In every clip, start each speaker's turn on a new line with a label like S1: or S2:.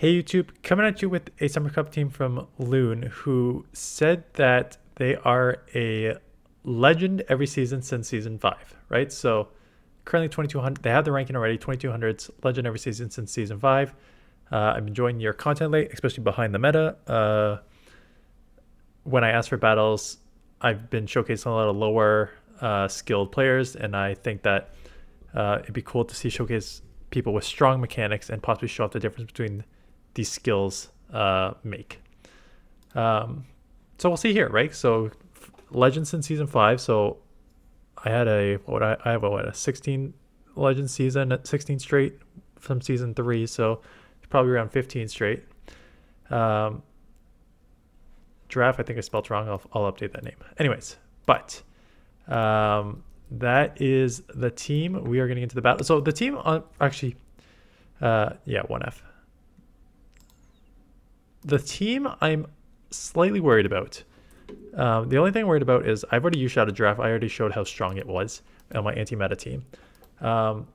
S1: Hey YouTube, coming at you with a Summer Cup team from Loon who said that they are a legend every season since season 5, right? So currently 2200, they have the ranking already, 2200s, legend every season since season 5. I'm enjoying your content late, especially behind the meta. When I ask for battles, I've been showcasing a lot of lower skilled players, and I think that it'd be cool to see showcase people with strong mechanics and possibly show off the difference between these skills make. So we'll see here, right? So Legends in season 5. So I had a 16 Legends season at 16 straight from season 3. So probably around 15 straight. Giraffe, I think I spelled wrong. I'll update that name. Anyways, but that is the team. We are getting into the battle. So the team actually, yeah, 1F. The team I'm slightly worried about. The only thing I'm worried about is I've already used Shadow Giraffe. I already showed how strong it was on my anti-meta team. Having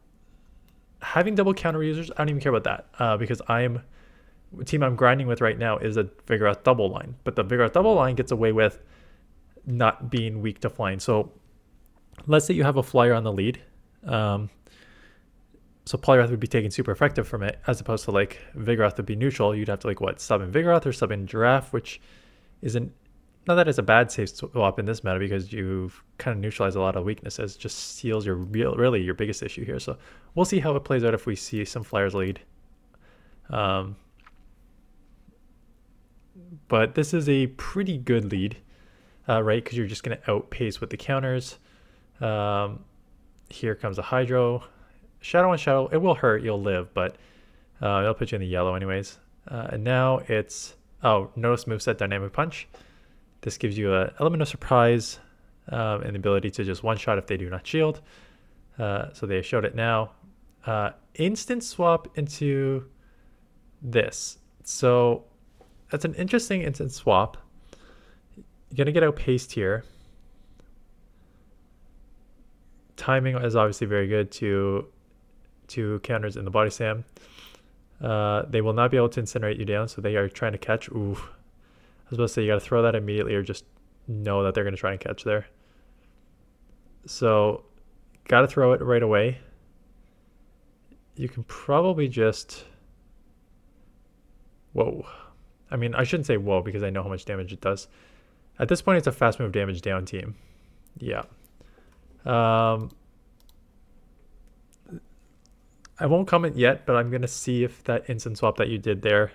S1: double counter users, I don't even care about that because the team I'm grinding with right now is a Vigoroth double line. But the Vigoroth double line gets away with not being weak to flying. So let's say you have a flyer on the lead. So Poliwrath would be taken super effective from it, as opposed to like Vigoroth would be neutral. You'd have to like sub in Vigoroth or sub in Giraffe, which isn't, not that it's a bad safe swap in this meta because you've kind of neutralized a lot of weaknesses. It just seals really your biggest issue here. So we'll see how it plays out if we see some flyers lead. But this is a pretty good lead, right? Because you're just going to outpace with the counters. Here comes a Hydro. Shadow on Shadow, it will hurt, you'll live, but it'll put you in the yellow anyways. And now it's, notice moveset Dynamic Punch. This gives you an element of surprise and the ability to just one-shot if they do not shield. So they showed it now. Instant swap into this. So that's an interesting instant swap. You're going to get outpaced here. Timing is obviously very good to counters in the body slam. They will not be able to incinerate you down, so they are trying to catch. Ooh, I was about to say you got to throw that immediately or just know that they're going to try and catch there. So got to throw it right away. You can probably just, whoa. I mean, I shouldn't say whoa because I know how much damage it does. At this point, it's a fast move damage down team. Yeah. I won't comment yet, but I'm going to see if that instant swap that you did there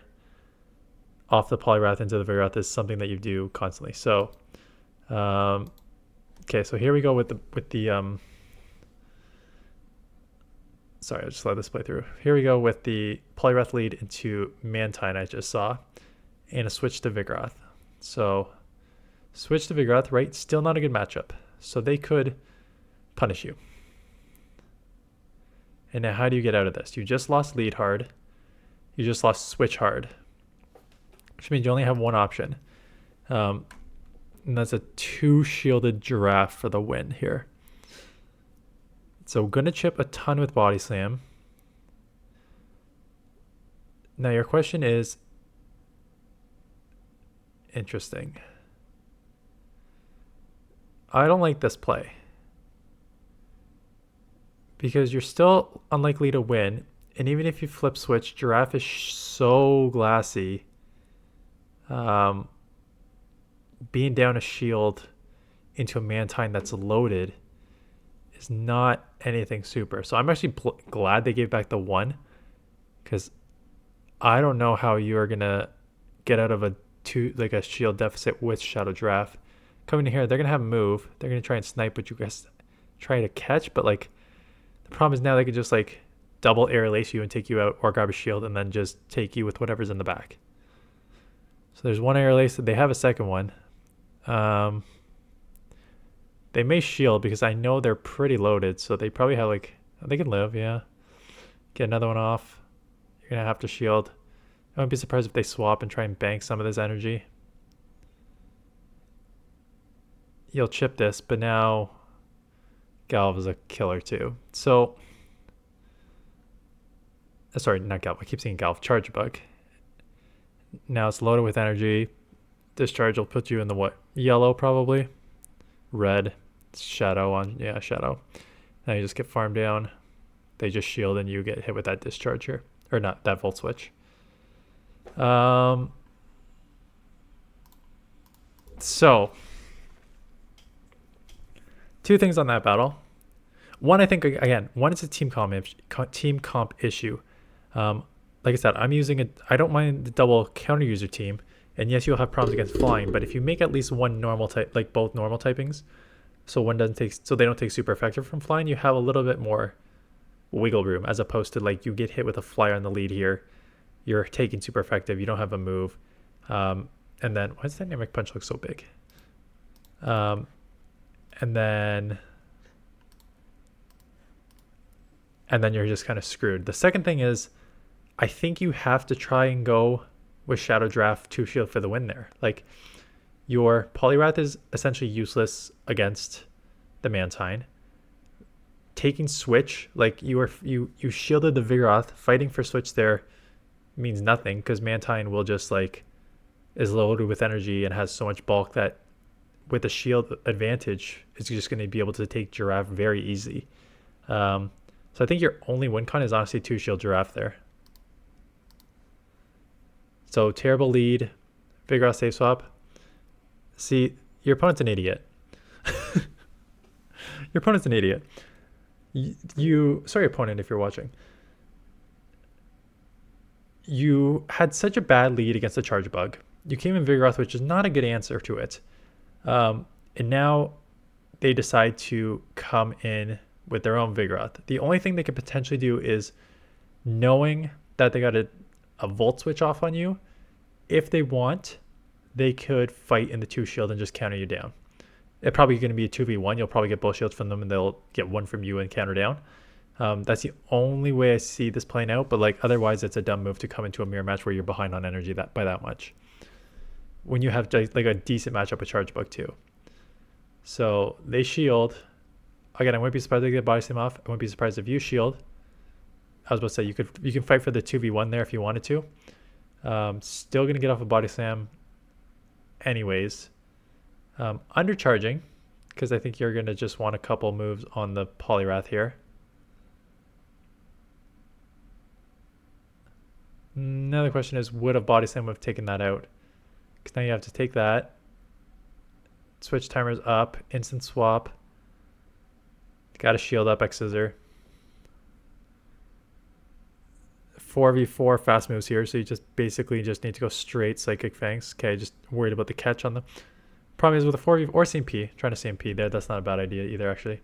S1: off the Poliwrath into the Vigoroth is something that you do constantly. So, okay, so here we go with the sorry, I'll just let this play through. Here we go with the Poliwrath lead into Mantine I just saw and a switch to Vigoroth. So switch to Vigoroth, right? Still not a good matchup. So they could punish you. And now how do you get out of this? You just lost lead hard. You just lost switch hard. Which means you only have one option. And that's a 2 shielded Giraffe for the win here. So gonna chip a ton with Body Slam. Now your question is interesting. I don't like this play. Because you're still unlikely to win. And even if you flip switch, Giraffe is so glassy. Being down a shield into a Mantine that's loaded is not anything super. So I'm actually glad they gave back the 1. Because I don't know how you are going to get out of a shield deficit with Shadow Giraffe. Coming in here, they're going to have a move. They're going to try and snipe, but you guys try to catch. But like, the problem is now they could just like double air lace you and take you out or grab a shield and then just take you with whatever's in the back. So there's one air lace. They have a second one. They may shield because I know they're pretty loaded. So they probably have like, they can live. Yeah. Get another one off. You're going to have to shield. I wouldn't be surprised if they swap and try and bank some of this energy. You'll chip this, but now Galv is a killer too. So, sorry, not Galv. I keep saying Galv. Charge Bug. Now it's loaded with energy. Discharge will put you in the what? Yellow probably. Red. Shadow on, yeah, shadow. Now you just get farmed down. They just shield and you get hit with that discharge here. Or not, that volt switch. So, two things on that battle. One, I think, again, one is a team comp issue. Like I said, I'm using it. I don't mind the double counter user team. And yes, you'll have problems against flying, but if you make at least one normal type, like both normal typings, so one doesn't take, so they don't take super effective from flying, you have a little bit more wiggle room as opposed to like you get hit with a flyer on the lead here, you're taking super effective, you don't have a move, and then why does dynamic punch look so big? And then you're just kind of screwed. The second thing is, I think you have to try and go with Shadow Draft 2 shield for the win there. Like, your Poliwrath is essentially useless against the Mantine. Taking Switch, like you shielded the Vigoroth, fighting for Switch there means nothing because Mantine will just like is loaded with energy and has so much bulk that with the shield advantage, it's just going to be able to take Giraffe very easy. So I think your only win con is honestly 2 shield Giraffe there. So terrible lead, Vigoroth save swap. See, your opponent's an idiot. Your opponent's an idiot. Sorry opponent if you're watching. You had such a bad lead against the Charge Bug. You came in Vigoroth, which is not a good answer to it. And now they decide to come in with their own Vigoroth. The only thing they could potentially do is, knowing that they got a Volt Switch off on you, if they want, they could fight in the 2 shield and just counter you down. It's probably going to be a 2v1. You'll probably get both shields from them and they'll get one from you and counter down. That's the only way I see this playing out, but like otherwise it's a dumb move to come into a mirror match where you're behind on energy by that much. When you have like a decent matchup with Charge Bug too. So they shield. Again, I wouldn't be surprised if they get Body Slam off. I wouldn't be surprised if you shield. I was about to say you can fight for the 2v1 there if you wanted to. Still gonna get off a Body Slam anyways. Undercharging, because I think you're gonna just want a couple moves on the Poliwrath here. Now the question is, would a Body Slam have taken that out? Because now you have to take that. Switch timers up, instant swap. Got to shield up X Scissor. 4v4 fast moves here, so you just basically just need to go straight Psychic Fangs. Okay, just worried about the catch on them. Problem is with a 4v or CMP, trying to CMP there, that's not a bad idea either actually.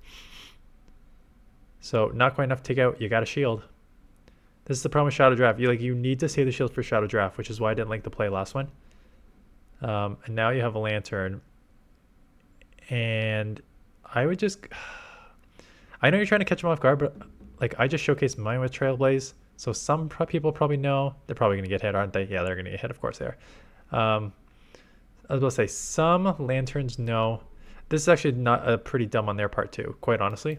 S1: So not quite enough to take out, you got to shield. This is the problem with Shadow Draft. You need to save the shield for Shadow Draft, which is why I didn't like the play last one. And now you have a Lantern. And I would just... I know you're trying to catch them off guard, but like I just showcased mine with Trailblaze. So some people probably know. They're probably going to get hit, aren't they? Yeah, they're going to get hit. Of course they are. I was about to say, some Lanterns know. This is actually not pretty dumb on their part too, quite honestly.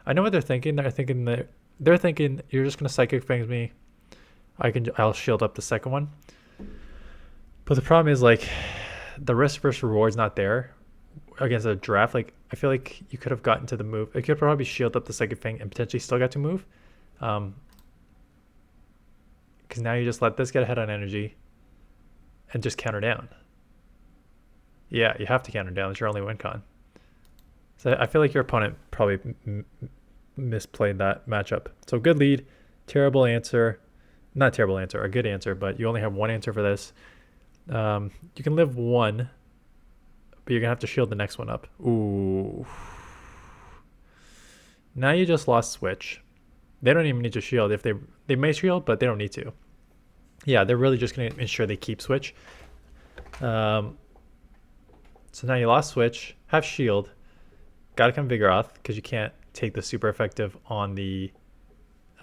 S1: I know what they're thinking. They're thinking you're just going to Psychic Fangs me. I'll shield up the second one. But the problem is like the risk versus reward's not there against a draft. Like I feel like you could have gotten to the move. It could probably shield up the Psychic Fang and potentially still got to move. Because now you just let this get ahead on energy and just counter down. Yeah, you have to counter down. It's your only win con. So I feel like your opponent probably misplayed that matchup. So good lead, terrible answer. Not terrible answer, a good answer, but you only have one answer for this. You can live one, but you're going to have to shield the next one up. Ooh. Now you just lost Switch. They don't even need to shield. If they may shield, but they don't need to. Yeah, they're really just going to ensure they keep Switch. So now you lost Switch, have shield. Got to come Vigoroth because you can't take the super effective on the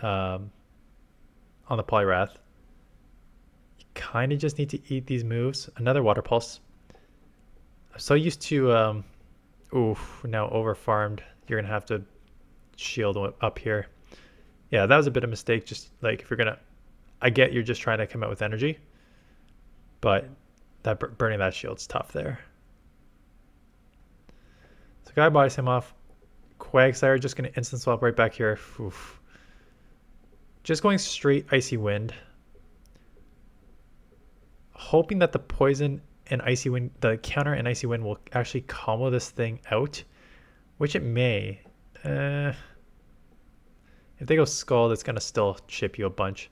S1: Poliwrath. You kind of just need to eat these moves. Another Water Pulse. I'm so used to now over farmed. You're gonna have to shield up here. Yeah, that was a bit of a mistake. Just like if you're gonna, I get you're just trying to come out with energy, But that burning that shield's tough there. So guy bodies him off. Quagsire just going to instant swap right back here. Oof. Just going straight Icy Wind. Hoping that the poison and Icy Wind, the counter and Icy Wind will actually combo this thing out. Which it may. If they go Scald, it's going to still chip you a bunch.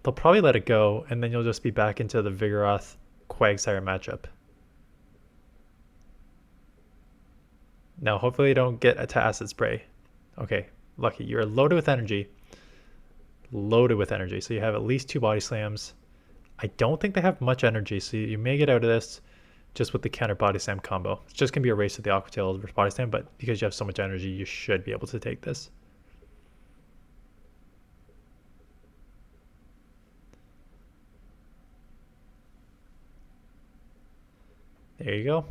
S1: They'll probably let it go, and then you'll just be back into the Vigoroth Quagsire matchup. Now, hopefully you don't get to Acid Spray. Okay, lucky. You're loaded with energy. Loaded with energy. So you have at least 2 Body Slams. I don't think they have much energy, so you may get out of this just with the counter Body Slam combo. It's just going to be a race to the Aqua Tail versus Body Slam, but because you have so much energy, you should be able to take this. There you go.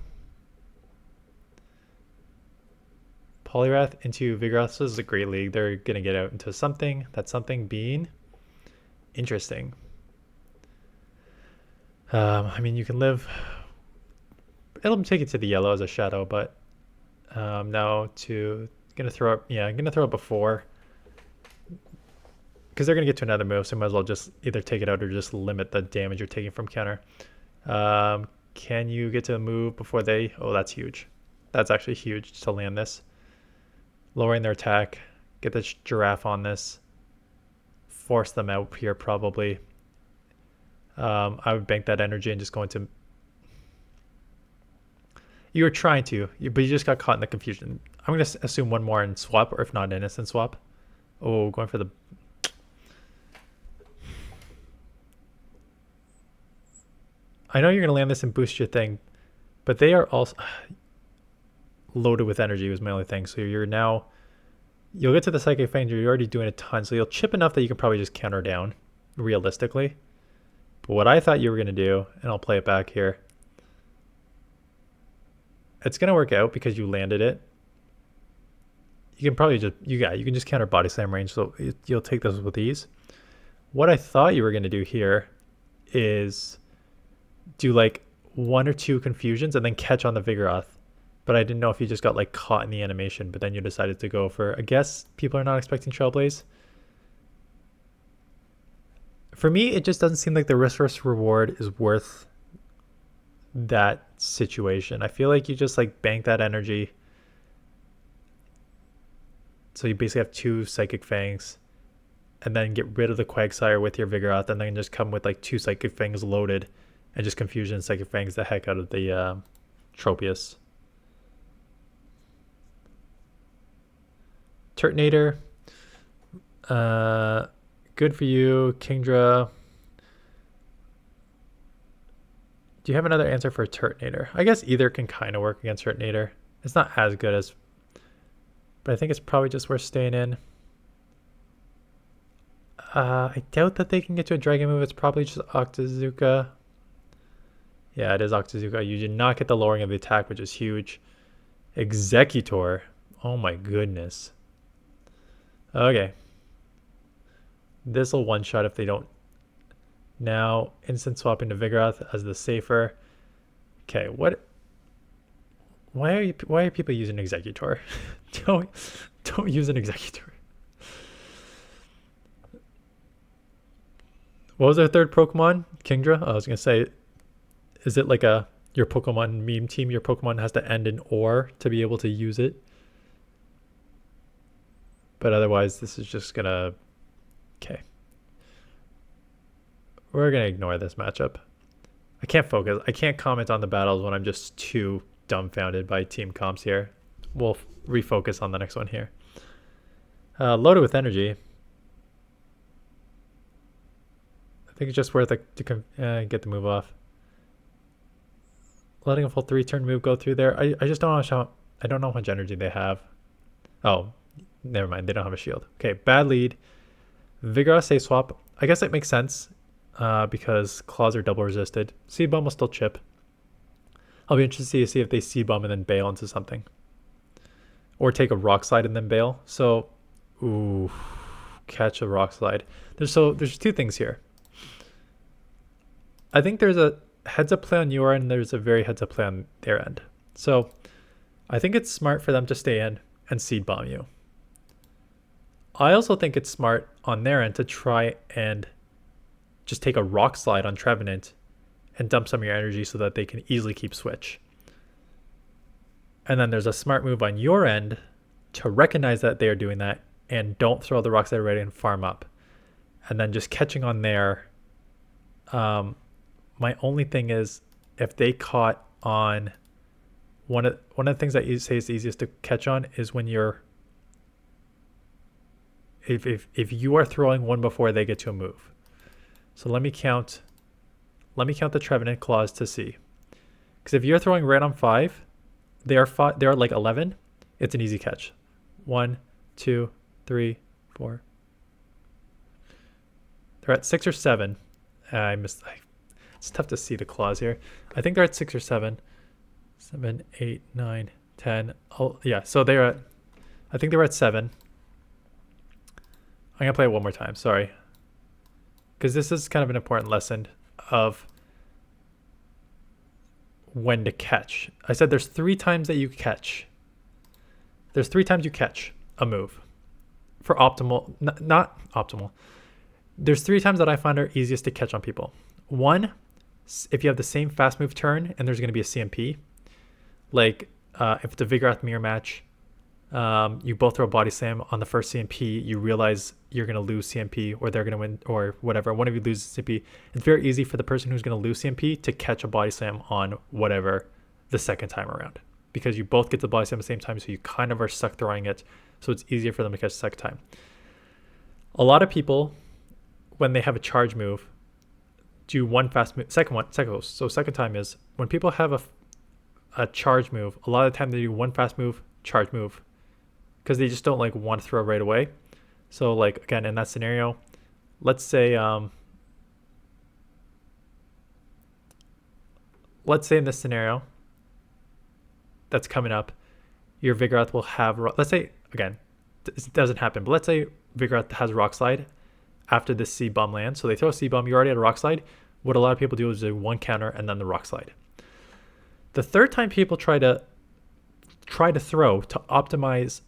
S1: Poliwrath into Vigoroth. This is a great league. They're going to get out into something. That something being interesting. I mean, you can live. It'll take it to the yellow as a shadow, but now to gonna throw up. Yeah, I'm gonna throw up before because they're gonna get to another move, so you might as well just either take it out or just limit the damage you're taking from counter. Can you get to a move before they? Oh, that's huge. That's actually huge to land this. Lowering their attack. Get the giraffe on this. Force them out here probably. I would bank that energy and just go into... You were trying to, but you just got caught in the confusion. I'm going to assume one more and swap, or if not, an instant swap. Oh, going for the... I know you're going to land this and boost your thing, but they are also... Loaded with energy was my only thing. So you're now... You'll get to the Psychic Fang, you're already doing a ton, so you'll chip enough that you can probably just counter down, realistically. But what I thought you were going to do, and I'll play it back here, it's going to work out because you landed it. You can probably just, you can just counter Body Slam range, so you'll take this with ease. What I thought you were going to do here is do like 1 or 2 confusions and then catch on the Vigoroth. But I didn't know if you just got like caught in the animation, but then you decided to go for, I guess people are not expecting Trailblaze. For me, it just doesn't seem like the risk versus reward is worth that situation. I feel like you just like bank that energy. So you basically have 2 Psychic Fangs and then get rid of the Quagsire with your Vigoroth and then just come with like 2 Psychic Fangs loaded and just confusion Psychic Fangs the heck out of the Tropius. Turtonator. Good for you. Kingdra. Do you have another answer for Turtonator? I guess either can kind of work against Turtonator. It's not as good as... But I think it's probably just worth staying in. I doubt that they can get to a dragon move. It's probably just Octazooka. Yeah, it is Octazooka. You did not get the lowering of the attack, which is huge. Executor. Oh my goodness. Okay. This will one-shot if they don't. Now, instant swap into Vigoroth as the safer. Okay, what? Why are people using Executor? don't use an Executor. What was our third Pokemon? Kingdra? I was gonna say, is it like your Pokemon meme team? Your Pokemon has to end in or to be able to use it. But otherwise, this is just gonna... Okay. We're gonna ignore this matchup. I can't focus. I can't comment on the battles when I'm just too dumbfounded by team comps here. We'll refocus on the next one here. Loaded with energy. I think it's just worth it to get the move off. Letting a full 3-turn move go through there. I just don't know I don't know how much energy they have. Oh, never mind. They don't have a shield. Okay, bad lead. Vigoroth safe swap. I guess it makes sense because claws are double resisted. Seed Bomb will still chip. I'll be interested to see if they Seed Bomb and then bail into something. Or take a Rock Slide and then bail. So, ooh, catch a Rock Slide. There's 2 things here. I think there's a heads up play on your end, and there's a very heads up play on their end. So I think it's smart for them to stay in and seed bomb you. I also think it's smart on their end to try and just take a rock slide on Trevenant and dump some of your energy so that they can easily keep switch. And then there's a smart move on your end to recognize that they are doing that and don't throw the rocks that are ready and farm up. And then just catching on there. My only thing is if they caught on one of the things that you say is the easiest to catch on is when you're if you are throwing one before they get to a move. So let me count the Trevenant claws to see. Because if you're throwing right on 5, they are like 11, it's an easy catch. 1, 2, 3, 4. They're at 6 or 7. It's tough to see the claws here. I think they're at 6 or 7. 7, 8, 9, 10. Oh, yeah. So I think they were at 7. I'm going to play it one more time. Sorry. Because this is kind of an important lesson of when to catch. I said there's 3 times that you catch. There's 3 times you catch a move for optimal, not optimal. There's 3 times that I find are easiest to catch on people. 1, if you have the same fast move turn and there's going to be a CMP, like if it's a Vigoroth mirror match, you both throw a body slam on the first CMP, you realize you're going to lose CMP or they're going to win or whatever. One of you loses CMP. It's very easy for the person who's going to lose CMP to catch a body slam on whatever the second time around because you both get the body slam at the same time. So you kind of are stuck throwing it. So it's easier for them to catch the second time. A lot of people, when they have a charge move, do one fast move. Second time is when people have a charge move, a lot of the time they do one fast move, charge move, because they just don't like want to throw right away. So like again in that scenario, let's say in this scenario that's coming up, your Vigoroth will have, let's say again, it doesn't happen, but let's say Vigoroth has Rock Slide after this Seed Bomb lands. So they throw a Seed Bomb, you already had a Rock Slide. What a lot of people do is do one counter and then the Rock Slide. The third time people try to throw to optimize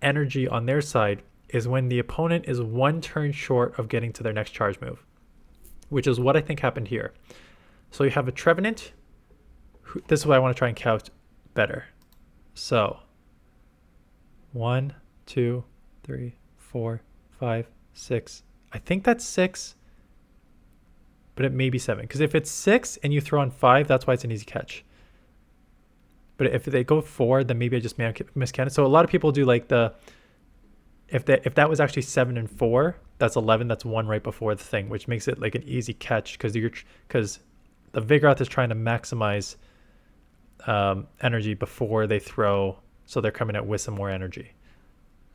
S1: energy on their side is when the opponent is one turn short of getting to their next charge move, which is what I think happened here. So you have a Trevenant. This is what I want to try and count better. So 1, 2, 3, 4, 5, 6. I think that's 6, but it may be 7. Because if it's 6 and you throw on 5, that's why it's an easy catch. But if they go 4, then maybe I just miscounted. So a lot of people do like if that was actually 7 and 4, that's 11. That's 1 right before the thing, which makes it like an easy catch because the Vigoroth is trying to maximize energy before they throw, so they're coming out with some more energy.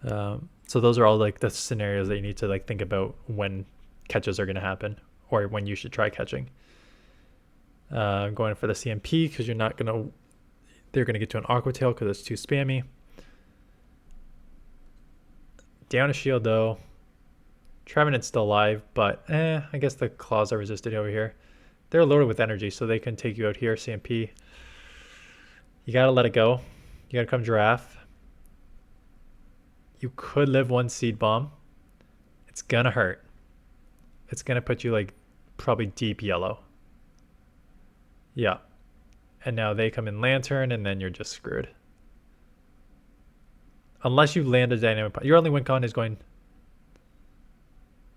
S1: So those are all like the scenarios that you need to like think about when catches are going to happen or when you should try catching. Going for the CMP because they're going to get to an Aqua Tail because it's too spammy. Down a shield though. Trevenant's still alive, but I guess the claws are resisted over here. They're loaded with energy, so they can take you out here, CMP. You gotta let it go. You gotta come Giraffe. You could live one Seed Bomb. It's gonna hurt. It's gonna put you like probably deep yellow. Yeah. And now they come in Lantern, and then you're just screwed. Unless you land a Dynamic Punch. Your only win con is going...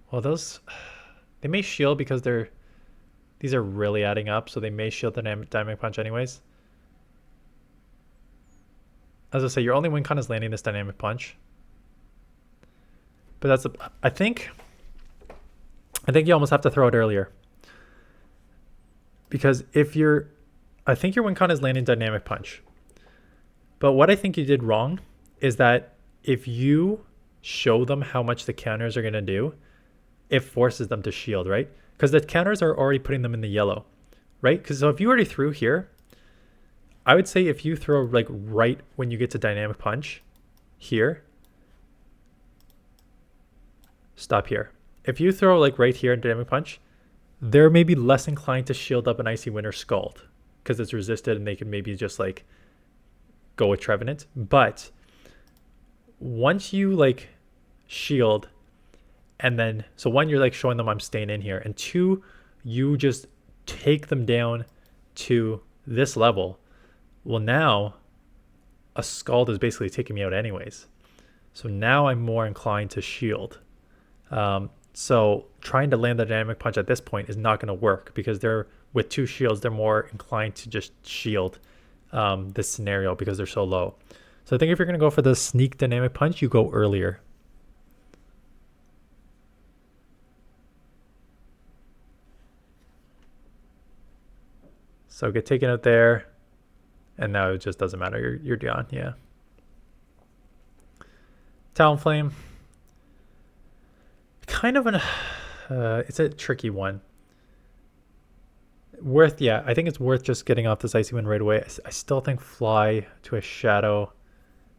S1: Well, they may shield because these are really adding up, so they may shield the Dynamic Punch anyways. As I say, your only win con is landing this Dynamic Punch. But I think you almost have to throw it earlier. Because I think your win con is landing Dynamic Punch. But what I think you did wrong is that if you show them how much the counters are going to do, it forces them to shield, right? Because the counters are already putting them in the yellow, right? Because so if you already threw here, I would say if you throw like right when you get to Dynamic Punch here, stop here. If you throw like right here in Dynamic Punch, they're maybe less inclined to shield up an Icy Wind or Scald because it's resisted and they can maybe just like go with Trevenant. But once you like shield, and then so one, you're like showing them I'm staying in here, and two, you just take them down to this level. Well, now a Scald is basically taking me out anyways. So now I'm more inclined to shield. So trying to land the dynamic punch at this point is not going to work because they're with 2 shields. They're more inclined to just shield this scenario because they're so low. So I think if you're going to go for the sneak dynamic punch, you go earlier. So get taken out there, and now it just doesn't matter. You're gone. Yeah. Talonflame. Kind of an it's a tricky one. Yeah, I think it's worth just getting off this Icy Wind right away. I still think Fly to a Shadow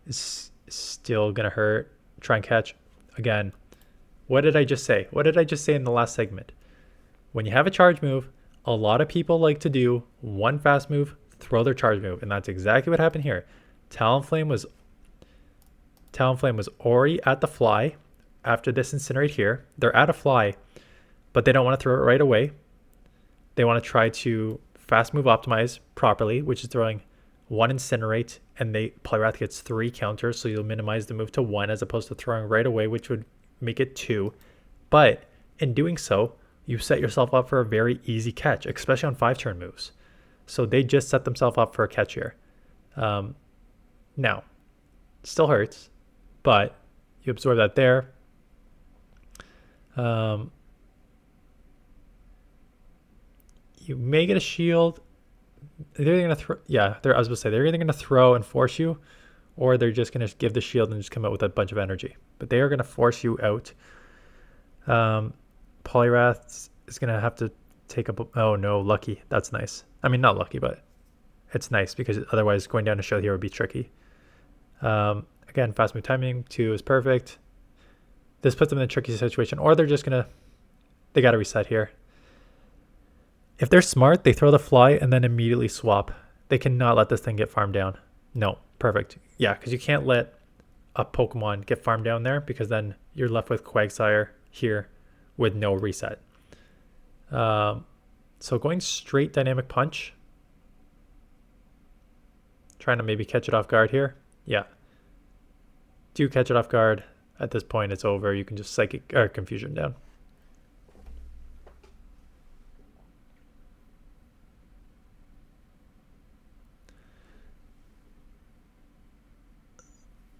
S1: is still gonna hurt. Try and catch. Again, what did I just say? What did I just say in the last segment? When you have a charge move, a lot of people like to do one fast move, throw their charge move, and that's exactly what happened here. Talonflame was already at the Fly. After this Incinerate here, they're at a Fly, but they don't want to throw it right away. They want to try to fast move optimize properly, which is throwing 1 Incinerate, and Poliwrath gets 3 counters, so you'll minimize the move to 1 as opposed to throwing right away, which would make it 2. But in doing so, you set yourself up for a very easy catch, especially on 5-turn moves. So they just set themselves up for a catch here. Now, still hurts, but you absorb that there. You may get a shield. They're either gonna throw. Yeah, I was about to say they're either gonna throw and force you, or they're just gonna give the shield and just come out with a bunch of energy. But they are gonna force you out. Poliwrath is gonna have to take up. Oh no, Lucky. That's nice. I mean, not Lucky, but it's nice because otherwise going down to Shield here would be tricky. Again, fast move timing 2 is perfect. This puts them in a tricky situation, or they're just gonna. They gotta reset here. If they're smart, they throw the Fly and then immediately swap. They cannot let this thing get farmed down. No, perfect. Yeah, because you can't let a Pokemon get farmed down there because then you're left with Quagsire here with no reset. So going straight Dynamic Punch. Trying to maybe catch it off guard here. Yeah. Do catch it off guard. At this point, it's over. You can just Psychic or Confusion down.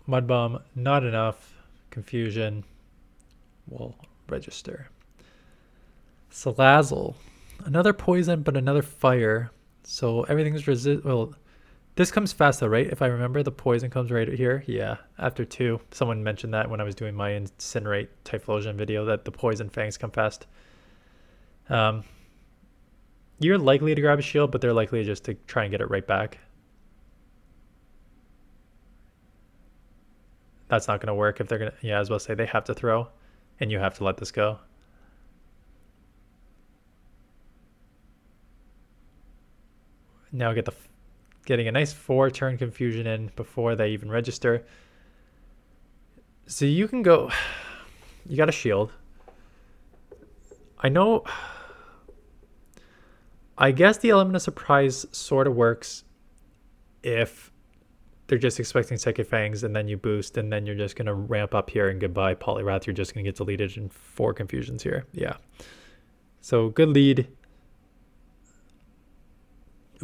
S1: Mud Bomb, not enough. Confusion will register. Salazzle, another poison, but another fire. So everything's Well, this comes fast though, right? If I remember, the poison comes right here. Yeah, after 2. Someone mentioned that when I was doing my Incinerate Typhlosion video, that the poison fangs come fast. You're likely to grab a shield, but they're likely just to try and get it right back. That's not going to work if they're going to... Yeah, I was about to say, they have to throw, and you have to let this go. Now getting a nice 4-turn Confusion in before they even register. So you can go... You got a shield. I know... I guess the element of surprise sort of works if they're just expecting Psychic Fangs and then you boost and then you're just going to ramp up here and goodbye Poliwrath. You're just going to get deleted in 4 Confusions here. Yeah. So good lead.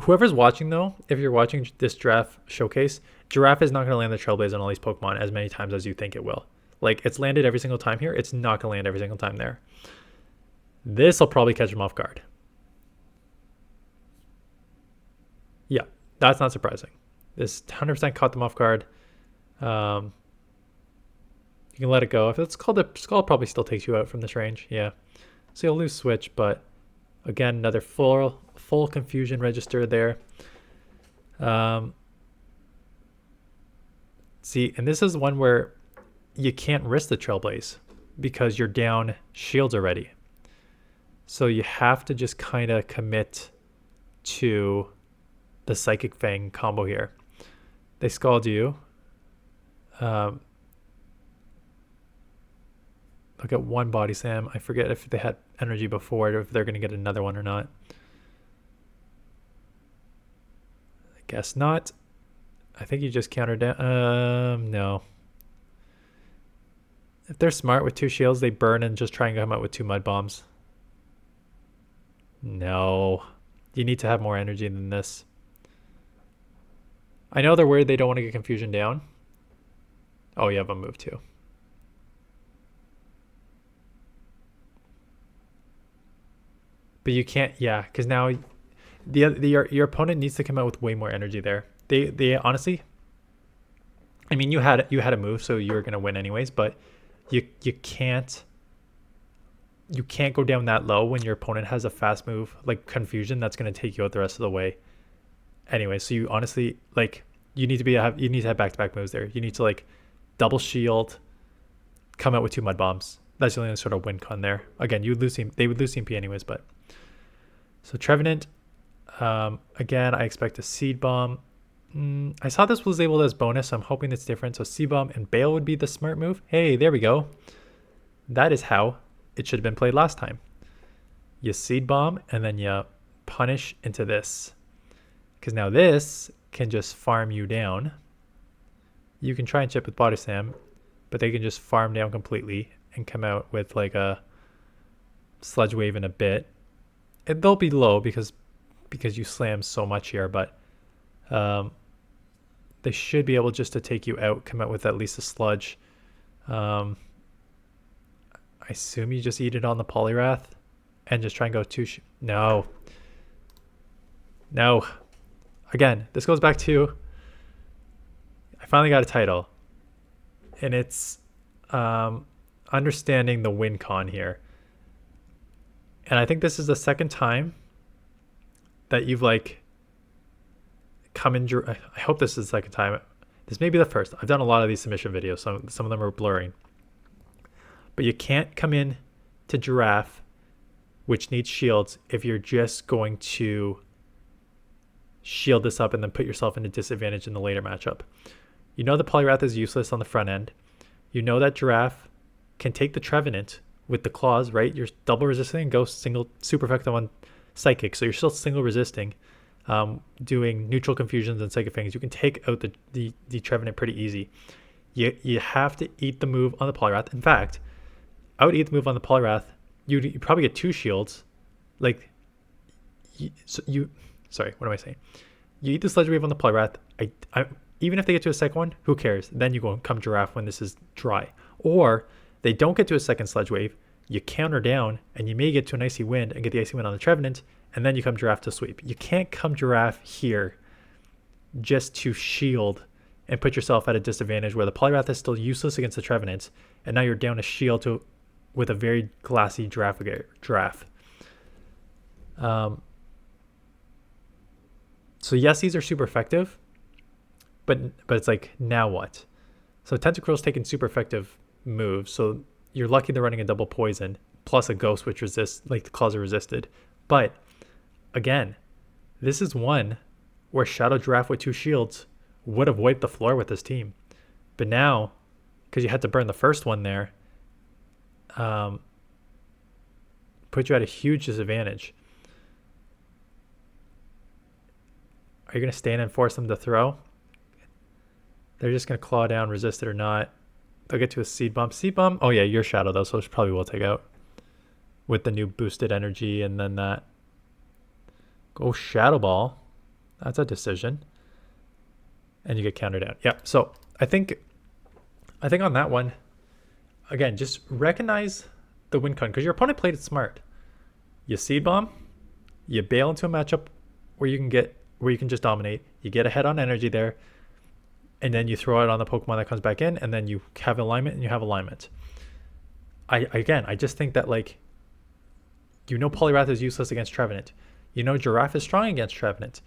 S1: Whoever's watching though, if you're watching this Giraffe showcase, Giraffe is not going to land the Trailblaze on all these Pokemon as many times as you think it will. Like, it's landed every single time here. It's not going to land every single time there. This will probably catch him off guard. Yeah, that's not surprising. This 100% caught them off guard. You can let it go. If it's called, the Skull probably still takes you out from this range. Yeah. So you'll lose Switch, but again, another full Confusion register there. See, and this is one where you can't risk the Trailblaze because you're down shields already. So you have to just kind of commit to the Psychic Fang combo here. They Scald you. Look at one Body Slam. I forget if they had energy before or if they're going to get another one or not. I guess not. I think you just counter down. No. If they're smart with 2 shields, they burn and just try and come out with 2 Mud Bombs. No. You need to have more energy than this. I know they're worried they don't want to get Confusion down. Oh, you have a move too. But you can't, yeah, because now your opponent needs to come out with way more energy there. They honestly, I mean, you had a move, so you were gonna win anyways. But you can't go down that low when your opponent has a fast move like Confusion that's gonna take you out the rest of the way. Anyway, so you honestly you need to have back-to-back moves there. You need to like double shield, come out with 2 Mud Bombs. That's the only sort of win con there. Again, they would lose CMP anyways, but so Trevenant. Again, I expect a Seed Bomb. I saw this was labeled as bonus, so I'm hoping it's different. So Seed Bomb and Bail would be the smart move. Hey, there we go. That is how it should have been played last time. You Seed Bomb and then you punish into this. Because now this can just farm you down. You can try and chip with Body Slam, but they can just farm down completely and come out with like a Sludge Wave in a bit. They'll be low because you slam so much here, but they should be able just to take you out, come out with at least a Sludge. I assume you just eat it on the Poliwrath and just try and go No. Again, this goes back to I finally got a title, and it's understanding the win con here. And I think this is the second time that you've like come in. I hope this is the second time. This may be the first. I've done a lot of these submission videos, so some of them are blurring. But you can't come in to Giraffe, which needs shields, if you're just going to shield this up and then put yourself in a disadvantage in the later matchup. You know the Poliwrath is useless on the front end. You know that Giraffe can take the Trevenant with the claws, right? You're double resisting and go single super effective on Psychic, so you're still single resisting, doing neutral confusions and Psychic Fangs. You can take out the Trevenant pretty easy. You have to eat the move on the Poliwrath. In fact, I would eat the move on the Poliwrath. You probably get 2 shields. Sorry, what am I saying? You eat the Sludge Wave on the Poliwrath. Even if they get to a second one, who cares? Then you go and come Giraffe when this is dry. Or they don't get to a second Sludge Wave. You counter down, and you may get to an Icy Wind and get the Icy Wind on the Trevenant, and then you come Giraffe to sweep. You can't come Giraffe here just to shield and put yourself at a disadvantage where the Poliwrath is still useless against the Trevenant, and now you're down a shield with a very glassy Giraffe. So yes, these are super effective, but it's like, now what? So Tentacruel's taking super effective moves, so you're lucky they're running a double poison plus a ghost which resists, like the claws are resisted. But again, this is one where Shadow Giraffe with 2 shields would have wiped the floor with this team. But now, because you had to burn the first one there, put you at a huge disadvantage. Are you going to stand and force them to throw? They're just going to claw down, resist it or not. They'll get to a Seed Bomb. Seed Bomb? Oh yeah, your Shadow though, so it probably will take out with the new boosted energy, and then that. Go Shadow Ball. That's a decision. And you get countered out. Yeah, so I think on that one, again, just recognize the win con, because your opponent played it smart. You Seed Bomb, you bail into a matchup where you can just dominate. You get ahead on energy there, and then you throw it on the Pokemon that comes back in, and then you have alignment and you have alignment. I just think that, like, you know Poliwrath is useless against Trevenant. You know Giraffe is strong against Trevenant.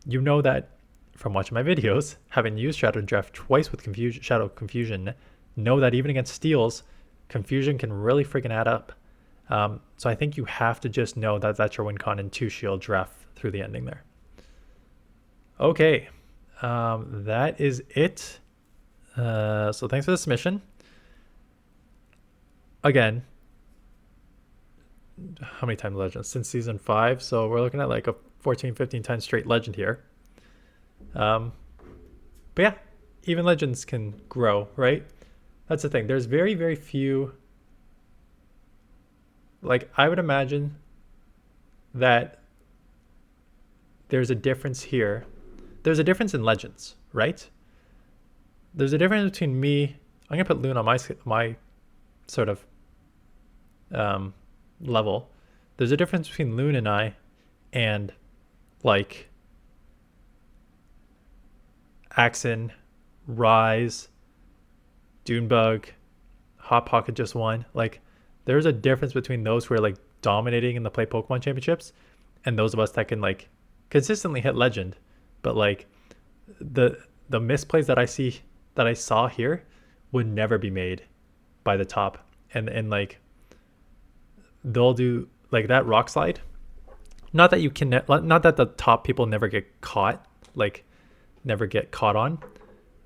S1: You know that from watching my videos, having used Shadow Giraffe twice with Shadow Confusion, know that even against Steels, Confusion can really freaking add up. So I think you have to just know that that's your win con and 2 shield draft through the ending there. Okay, that is it. So thanks for the submission. Again, how many times legends? Since season 5, so we're looking at like a 14, 15 times straight legend here. But yeah, even legends can grow, right? That's the thing. There's very, very few. Like, I would imagine that there's a difference here. There's a difference in legends, right? There's a difference between me. I'm gonna put Loon on my sort of level. There's a difference between Loon and I, and like Axon, Rise, Dunebug, Hot Pocket just won. Like, there's a difference between those who are like dominating in the Play Pokemon Championships and those of us that can like consistently hit legend. But like the misplays that I saw here would never be made by the top. And like they'll do like that rock slide. Not that the top people never get caught, like never get caught on,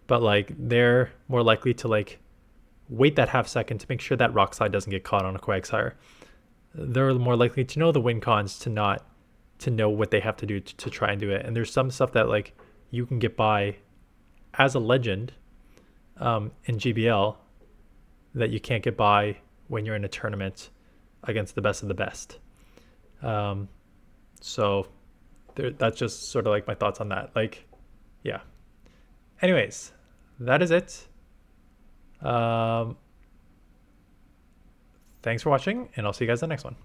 S1: but like they're more likely to like wait that half second to make sure that rock slide doesn't get caught on a Quagsire. They're more likely to know the win cons to know what they have to do to try and do it. And there's some stuff that like you can get by as a legend in GBL that you can't get by when you're in a tournament against the best of the best. So that's just sort of like my thoughts on that. Like, yeah. Anyways, that is it. Thanks for watching, and I'll see you guys in the next one.